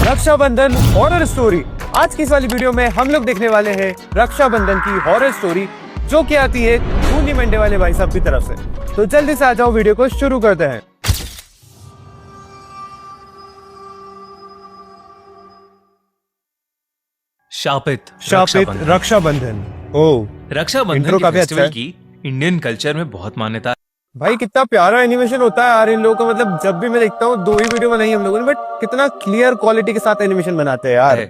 Rakshabandhan horror story. आज की इस वाली वीडियो में हम लोग देखने वाले हैं रक्षाबंधन की हॉरर स्टोरी, जो कि आती है खूनी मंडे वाले भाई साहब की तरफ से। तो जल्दी से आ जाओ, वीडियो को शुरू करते हैं। शापित रक्षाबंधन। ओ, रक्षाबंधन इंट्रो की काफी अच्छा फेस्टिवल है। की इंडियन कल्चर में बहुत मान्यता है। भाई कितना प्यारा एनिमेशन होता है यार इन लोगों का। मतलब जब भी मैं देखता हूँ, 2 ही वीडियो बनाई हम लोगों ने, बट कितना क्लियर क्वालिटी के साथ एनिमेशन बनाते हैं यार।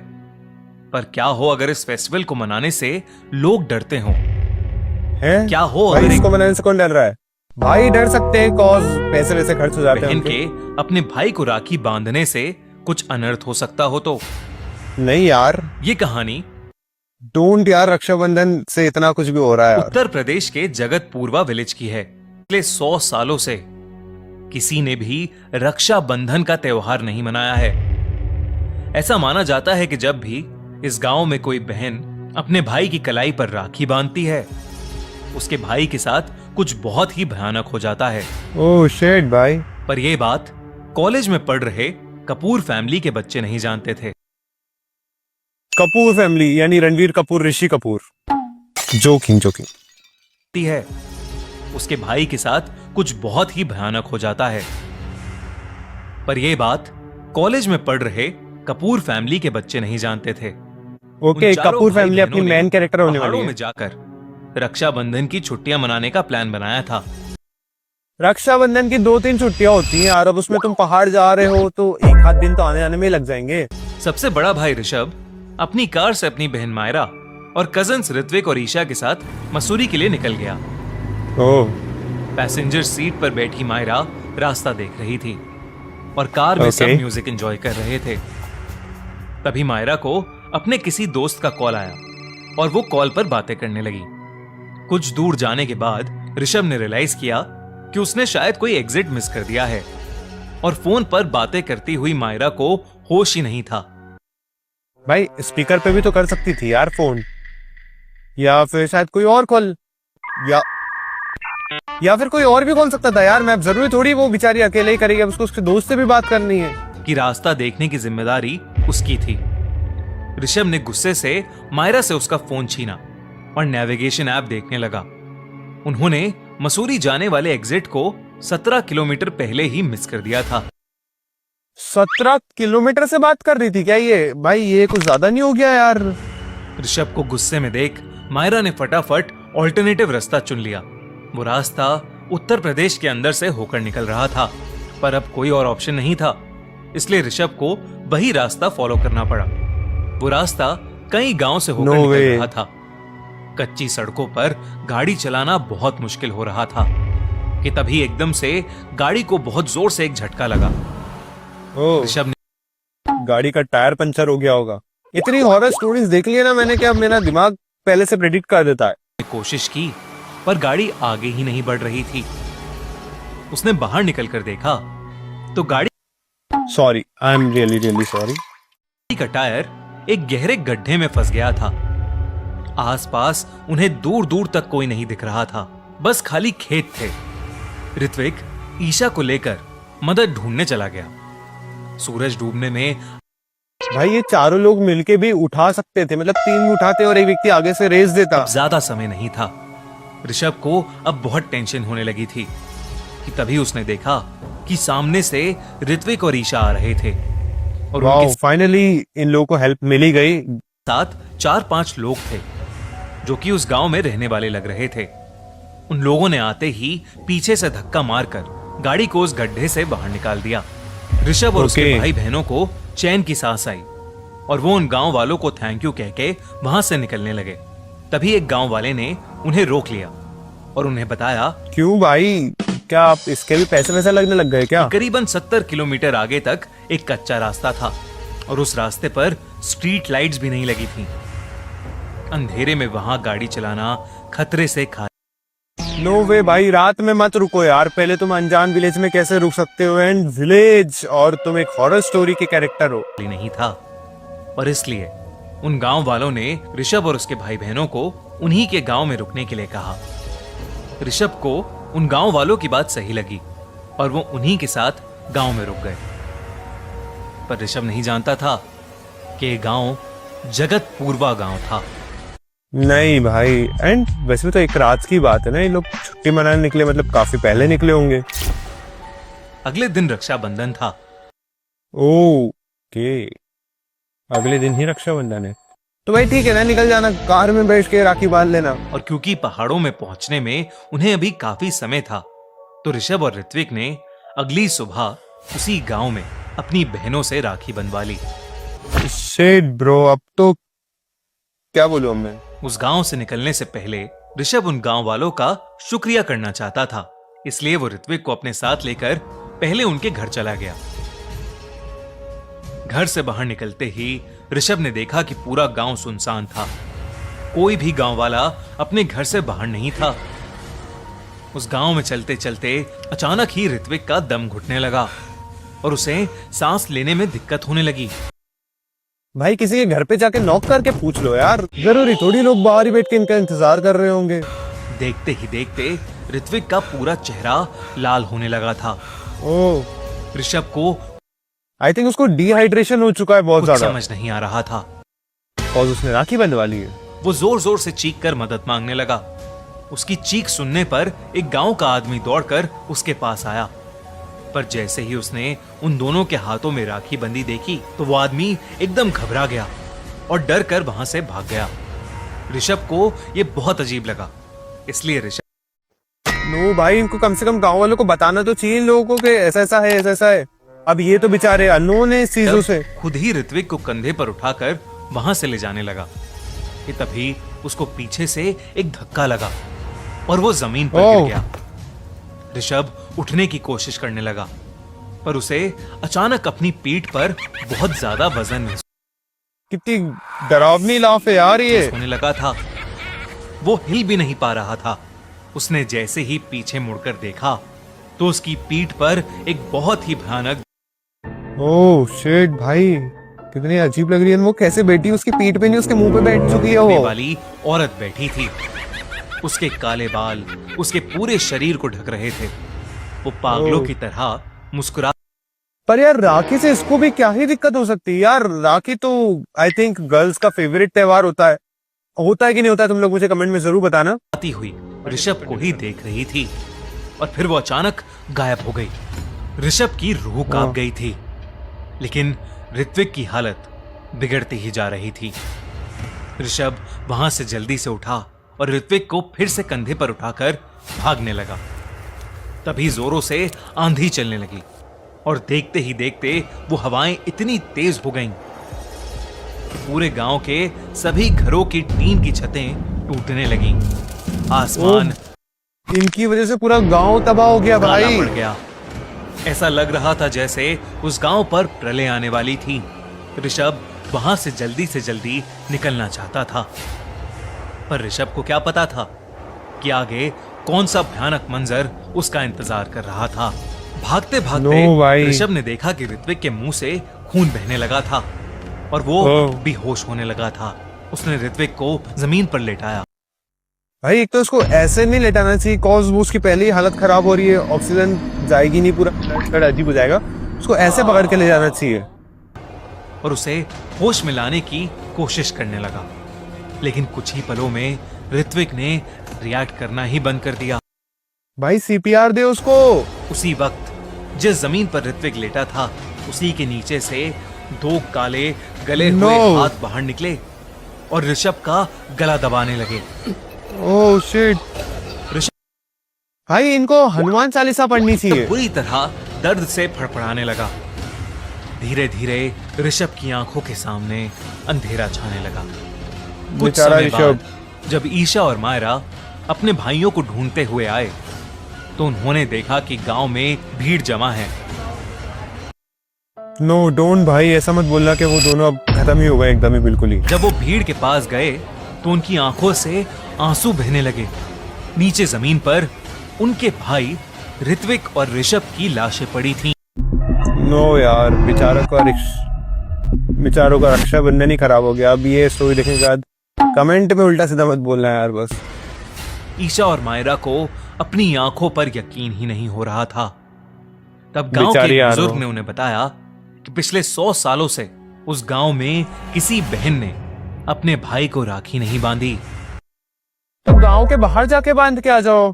पर क्या हो अगर इस फेस्टिवल को मनाने से लोग डरते हो? हैं? क्या हो भाई अगर इसको मनाने से कौन डर रहा है? भाई डर सकते हैं, कॉज पैसे वैसे खर्च हो जाते हैं बहन उनके। के अपने भाई को राखी बांधने से कुछ अनर्थ हो सकता हो तो? नहीं यार, ये कहानी डोंट यार, रक्षाबंधन से इतना कुछ भी हो रहा है यार। उत्तर प्रदेश के जगतपूर्वा विलेज की है। पिछले 100 सालों से किसी ने भी रक्षाबंधन का त्योहार नहीं मनाया है। ऐसा माना जाता है कि जब भी इस गांव में कोई बहन अपने भाई की कलाई पर राखी बांधती है, उसके भाई के साथ कुछ बहुत ही भयानक हो जाता है। ओह शिट भाई। पर यह बात कॉलेज में पढ़ रहे कपूर फैमिली के बच्चे नहीं जानते थे। कपूर फैमिली यानी रणवीर कपूर, ऋषि कपूर। जोकिंग है उसके भाई के साथ कुछ बहुत ही भयानक हो जाता है। पर यह बात कॉलेज में पढ़ रहे कपूर फैमिली के बच्चे नहीं जानते थे। ओके, उन चारों कपूर भाई फैमिली अपनी बहनों ने मेन कैरेक्टर होने वाली पहाड़ों है। में जाकर रक्षाबंधन की छुट्टियां मनाने का प्लान बनाया था। रक्षाबंधन की 2-3 छुट्टियां होती हैं यार, अब उसमें तुम पहाड़ जा रहे हो तो एक आध दिन तो आने जाने में लग जाएंगे। सबसे बड़ा भाई ऋषभ अपनी कार से अपनी बहन मायरा और कजन्स ऋत्विक और ईशा के साथ मसूरी के लिए निकल गया। ओह, पैसेंजर सीट पर बैठी मायरा रास्ता देख रही थी और कार में सब म्यूजिक एंजॉय कर रहे थे। तभी मायरा को अपने किसी दोस्त का कॉल आया और वो कॉल पर बातें करने लगी। कुछ दूर जाने के बाद ऋषभ ने रियलाइज किया कि उसने शायद कोई एग्जिट मिस कर दिया है और फोन पर बातें करती हुई मायरा को होश ही नहीं था। भाई स्पीकर पे भी तो कर सकती थी यार फोन, या फिर शायद कोई और कॉल, या फिर कोई और भी कॉल सकता था यार। मैं जरूरी थोड़ी वो बेचारी अकेले ही करेगी, अब उसको उसके दोस्त से भी बात करनी है। कि रास्ता देखने की जिम्मेदारी उसकी थी। ऋषभ ने गुस्से से मायरा से उसका फोन छीना और नेविगेशन ऐप देखने लगा। उन्होंने मसूरी जाने वाले एग्जिट को 17 किलोमीटर पहले ही मिस कर दिया था। 17 किलोमीटर से बात कर रही थी क्या ये? भाई ये कुछ ज्यादा नहीं हो गया यार? ऋषभ को गुस्से में देख मायरा ने फटाफट ऑल्टरनेटिव रास्ता चुन लिया। वो रास्ता उत्तर प्रदेश के अंदर से होकर निकल रहा था, पर अब कोई और ऑप्शन नहीं था, इसलिए ऋषभ को वही रास्ता फॉलो करना पड़ा। वो रास्ता कई गांव से होकर निकल रहा था। कच्ची सड़कों पर गाड़ी चलाना बहुत मुश्किल हो रहा था कि तभी एकदम से गाड़ी को बहुत जोर से एक झटका लगा। ऋषभ ने गाड़ी का टायर पंचर हो गया होगा। इतनी हॉरर स्टोरीज देख ली है ना मैंने, कि अब मेरा दिमाग पहले से प्रेडिक्ट कर देता है। कोशिश की पर गाड़ी आगे ही नहीं बढ़ रही थी। उसने बाहर निकलकर देखा तो गाड़ी sorry, I am really sorry. का टायर एक गहरे गड्ढे में फंस गया था। आसपास उन्हें दूर दूर तक कोई नहीं दिख रहा था, बस खाली खेत थे। ऋत्विक ईशा को लेकर मदद ढूंढने चला गया। सूरज डूबने में भाई ये चारों लोग मिलके भी उठा सकते थे, मतलब 3 उठाते और एक व्यक्ति आगे से रेस देता। ज्यादा समय नहीं था। ऋषभ को अब बहुत टेंशन होने लगी थी कि तभी उसने देखा कि सामने से ऋत्विक और ईशा आ रहे थे और उनके फाइनली इन लोगों को हेल्प मिल ही गई। साथ 4-5 लोग थे जो कि उस गांव में रहने वाले लग रहे थे। उन लोगों ने आते ही पीछे से धक्का मारकर गाड़ी को उस गड्ढे से बाहर निकाल दिया। ऋषभ और उसके भाई बहनों को चैन की सांस आई और वो उन गांव वालों को थैंक यू कह के वहां से निकलने लगे। तभी एक गांव वाले ने उन्हें रोक लिया और उन्हें बताया, क्यों भाई, क्या आप इसके भी पैसे वैसे लगने लग गए क्या? करीबन 70 किलोमीटर आगे तक एक कच्चा रास्ता था और उस रास्ते पर स्ट्रीट लाइट्स भी नहीं लगी थी। अंधेरे में वहां गाड़ी चलाना खतरे से खाली। नो वे भाई, रात में मत रुको यार। पहले तुम अनजान विलेज में कैसे रुक सकते हो, एंड विलेज, और तुम एक हॉरर स्टोरी के कैरेक्टर हो। नहीं था और इसलिए उन गांव वालों ने ऋषभ और उसके भाई बहनों को उन्हीं के गांव में रुकने के लिए कहा। ऋषभ को उन गांव वालों की बात सही लगी और वो उन्हीं के साथ गांव में रुक गए। पर ऋषभ नहीं जानता था कि ये गांव जगत पूर्वा गांव था। नहीं भाई, एंड वैसे तो एक रात की बात है ना, ये लोग छुट्टी मनाने निकले, मतलब काफी पहले निकले होंगे। अगले दिन रक्षाबंधन था। ओके, अगले दिन ही रक्षाबंधन है, तो भाई ठीक है ना, निकल जाना, कार में बैठ के राखी बांध लेना। और क्योंकि पहाड़ों में पहुंचने में उन्हें अभी काफी समय था, तो ऋषभ और ऋत्विक ने अगली सुबह उसी गांव में अपनी बहनों से राखी बंधवा ली। शिट ब्रो, अब तो क्या बोलूं मैं। उस गांव से निकलने से पहले ऋषभ उन गांव वालों का शुक्रिया करना चाहता था, इसलिए वो ऋत्विक को अपने साथ लेकर पहले उनके घर चला गया। घर से बाहर निकलते ही ऋषभ ने देखा कि पूरा गांव सुनसान था। कोई भी गांव वाला अपने घर से बाहर नहीं था। उस गांव में चलते चलते अचानक ही ऋत्विक का दम घुटने लगा और उसे सांस लेने में दिक्कत होने लगी। भाई किसी के घर पे जाके नॉक करके पूछ लो यार, जरूरी थोड़ी लोग बाहर ही बैठ के इनका इंतजार कर रहे होंगे। देखते ही देखते ऋत्विक का पूरा चेहरा लाल होने लगा था। ओह, ऋषभ को आई थिंक उसको डिहाइड्रेशन हो चुका है बहुत कुछ ज्यादा, समझ नहीं आ रहा था और उसने राखी बंधवा ली है। वो जोर जोर से चीख कर मदद मांगने लगा। उसकी चीख सुनने पर एक गांव का आदमी दौड़कर उसके पास आया, पर जैसे ही उसने उन दोनों के हाथों में राखी बंधी देखी तो वो आदमी एकदम घबरा गया और डर कर वहां से भाग गया। ऋषभ को ये बहुत अजीब लगा, इसलिए ऋषभ नो भाई, इनको कम से कम गांव वालों को बताना तो चाहिए इन लोगों को कि ऐसा ऐसा है, ऐसा ऐसा है। अब ये तो बेचारे अननोन है इस चीजों से। खुद ही ऋत्विक को कंधे पर उठाकर वहां से ले जाने लगा कि तभी उसको पीछे से एक धक्का लगा और वो जमीन पर गिर गया। ऋषभ उठने की कोशिश करने लगा, पर उसे अचानक अपनी पीठ पर बहुत ज्यादा वजन महसूस कितनी डरावनी लाफ है यार ये। होने लगा था। वो हिल भी नहीं पा रहा था। उसने जैसे ही पीछे मुड़कर देखा तो उसकी पीठ पर एक बहुत ही भयानक ओह शिट भाई, कितनी अजीब लग रही है। वो कैसे बैठी, उसकी पीठ पे नहीं उसके मुंह पे बैठ चुकी है वो वाली औरत बैठी थी। उसके काले बाल उसके पूरे शरीर को ढक रहे थे। वो पागलों की तरह मुस्कुरा। पर यार राखी से इसको भी क्या ही दिक्कत हो सकती है यार। राखी तो आई थिंक गर्ल्स का फेवरेट त्योहार होता है कि नहीं होता है, तुम लोग मुझे कमेंट में जरूर बताना। आती हुई ऋषभ को ही देख रही थी और फिर वो अचानक गायब हो गई। ऋषभ की रूह कांप गई थी, लेकिन ऋत्विक की हालत बिगड़ती ही जा रही थी। ऋषभ वहां से जल्दी से उठा और ऋत्विक को फिर से कंधे पर उठाकर भागने लगा। तभी जोरों से आंधी चलने लगी और देखते ही देखते वो हवाएं इतनी तेज हो गईं कि पूरे गांव के सभी घरों की टीन की छतें टूटने लगीं। आसमान इनकी वजह से पूरा गांव तबाह हो गया काला भाई। पड़ गया। ऐसा लग रहा था जैसे उस गांव पर प्रलय आने वाली थी। ऋषभ वहां से जल्दी निकलना चाहता था, पर ऋषभ को क्या पता था कि आगे कौन सा भयानक मंजर उसका इंतजार कर रहा था। भागते भागते ऋषभ ने देखा कि ऋत्विक के मुंह से खून बहने लगा था और वो बेहोश होने लगा था। उसने ऋत्विक को जमीन पर लेटाया। भाई एक तो उसको ऐसे नहीं लेटाना चाहिए, कॉज वो उसकी पहले ही हालत खराब हो रही है, ऑक्सीजन जाएगी नहीं, पूरा अजीब हो जाएगा। उसको ऐसे पकड़ के ले जाना चाहिए और उसे होश में लाने की कोशिश करने लगा, लेकिन कुछ ही पलों में ऋत्विक ने रिएक्ट करना ही बंद कर दिया। भाई सीपीआर दे उसको। उसी वक्त जिस जमीन पर ऋत्विक लेटा था उसी के नीचे से दो काले गले हुए हाथ बाहर निकले और ऋषभ का गला दबाने लगे। Oh shit. भाई इनको हनुमान चालीसा पढ़नी चाहिए। बुरी तरह दर्द से फड़फड़ाने लगा। धीरे धीरे ऋषभ की आंखों के सामने अंधेरा छाने लगा। कुछ समय बाद जब ईशा और मायरा अपने भाइयों को ढूंढते हुए आए तो उन्होंने देखा कि गांव में भीड़ जमा है। नो डोंट भाई, ऐसा मत बोलना कि वो दोनों अब खत्म ही हो गए एकदम ही, बिल्कुल ही। जब वो भीड़ के पास गए तो उनकी आंखों से आंसू बहने लगे। नीचे जमीन पर उनके भाई ऋत्विक और ऋषभ की लाशें पड़ी थीं। नो यार, बेचारों का रक्षाबंधन ही खराब हो गया। अब ये स्टोरी देखने के बाद कमेंट में उल्टा सीधा मत बोलना यार बस। ईशा और मायरा को अपनी आंखों पर यकीन ही नहीं हो रहा था। तब गांव के बुजुर्ग ने उन्हें बताया कि पिछले 100 सालों से उस गांव में किसी बहन ने अपने भाई को राखी नहीं बांधी। तो गांव के बाहर जाके बांध के आ जाओ।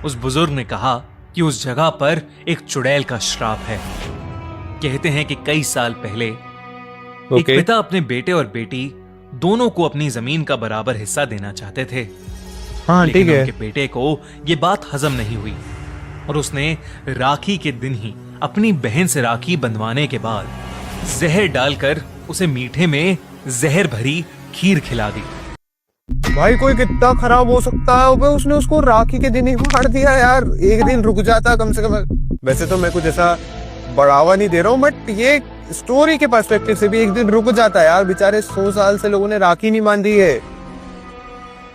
उस बुजुर्ग ने कहा कि उस जगह पर एक चुड़ैल का श्राप है। कहते हैं कि कई साल पहले एक पिता अपने बेटे और बेटी दोनों को अपनी जमीन का बराबर हिस्सा देना चाहते थे। हाँ लेकिन ठीक है। उनके बेटे को ये बात हजम नहीं हुई और उसने राखी के दिन ही अपनी बहन से राखी बंधवाने के बाद जहर डालकर उसे मीठे में जहर भरी खीर खिला दी। भाई कोई कितना खराब हो सकता है, उसने उसको राखी के दिन ही मार दिया यार। एक दिन रुक जाता कम से कम। वैसे तो मैं कुछ ऐसा बढ़ावा नहीं दे रहा हूँ, बट ये स्टोरी के पर्सपेक्टिव से भी एक दिन रुक जाता है यार। बेचारे 100 साल से लोगों ने राखी नहीं बांधी है,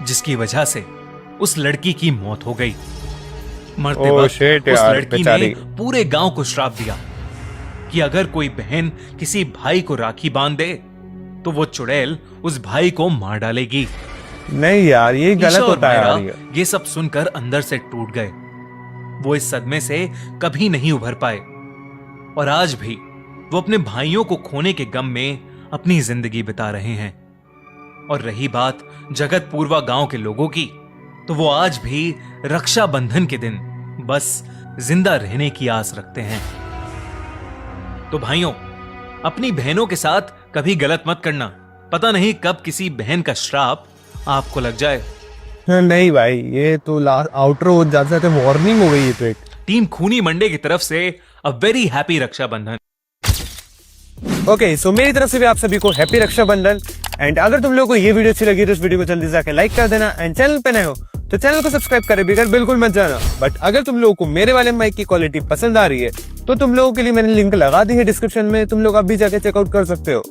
जिसकी वजह से उस लड़की की मौत हो गई। मरते ओह वक्त शिट उस यार, लड़की ने बेचारी। पूरे गांव को श्राप दिया कि अगर कोई बहन किसी भाई को राखी बांध दे तो वो चुड़ैल उस भाई को मार डालेगी। नहीं यार, ये गलत ईशा और होता है मायरा यार। ये सब सुनकर अंदर से टूट गए। वो इस सदमे से कभी नहीं उभर पाए और आज भी वो अपने भाइयों को खोने के गम में अपनी जिंदगी बिता रहे हैं। और रही बात जगत पूर्वा गांव के लोगों की, तो वो आज भी रक्षाबंधन के दिन बस जिंदा रहने की आस रखते हैं। तो भाइयों, अपनी बहनों के साथ कभी गलत मत करना। पता नहीं कब किसी बहन का श्राप आपको लग जाए। नहीं भाई, ये तो लास्ट आउटरो हो जाता है, वार्निंग हो गई ये तो एक। टीम खूनी मंडे की तरफ से a very happy Raksha Bandhan. Okay, so मेरी तरफ से भी आप सभी को हैप्पी रक्षाबंधन। एंड अगर तुम लोगों को ये वीडियो अच्छी लगी तो इस वीडियो को जल्दी से जाकर लाइक कर देना। एंड चैनल पे नए हो तो चैनल को सब्सक्राइब करे बगैर बिल्कुल मत जाना। बट अगर तुम लोगों को मेरे वाले माइक की क्वालिटी पसंद आ रही है तो तुम लोगों के लिए मैंने लिंक लगा दी है डिस्क्रिप्शन में, तुम लोग अभी जाके चेकआउट कर सकते हो।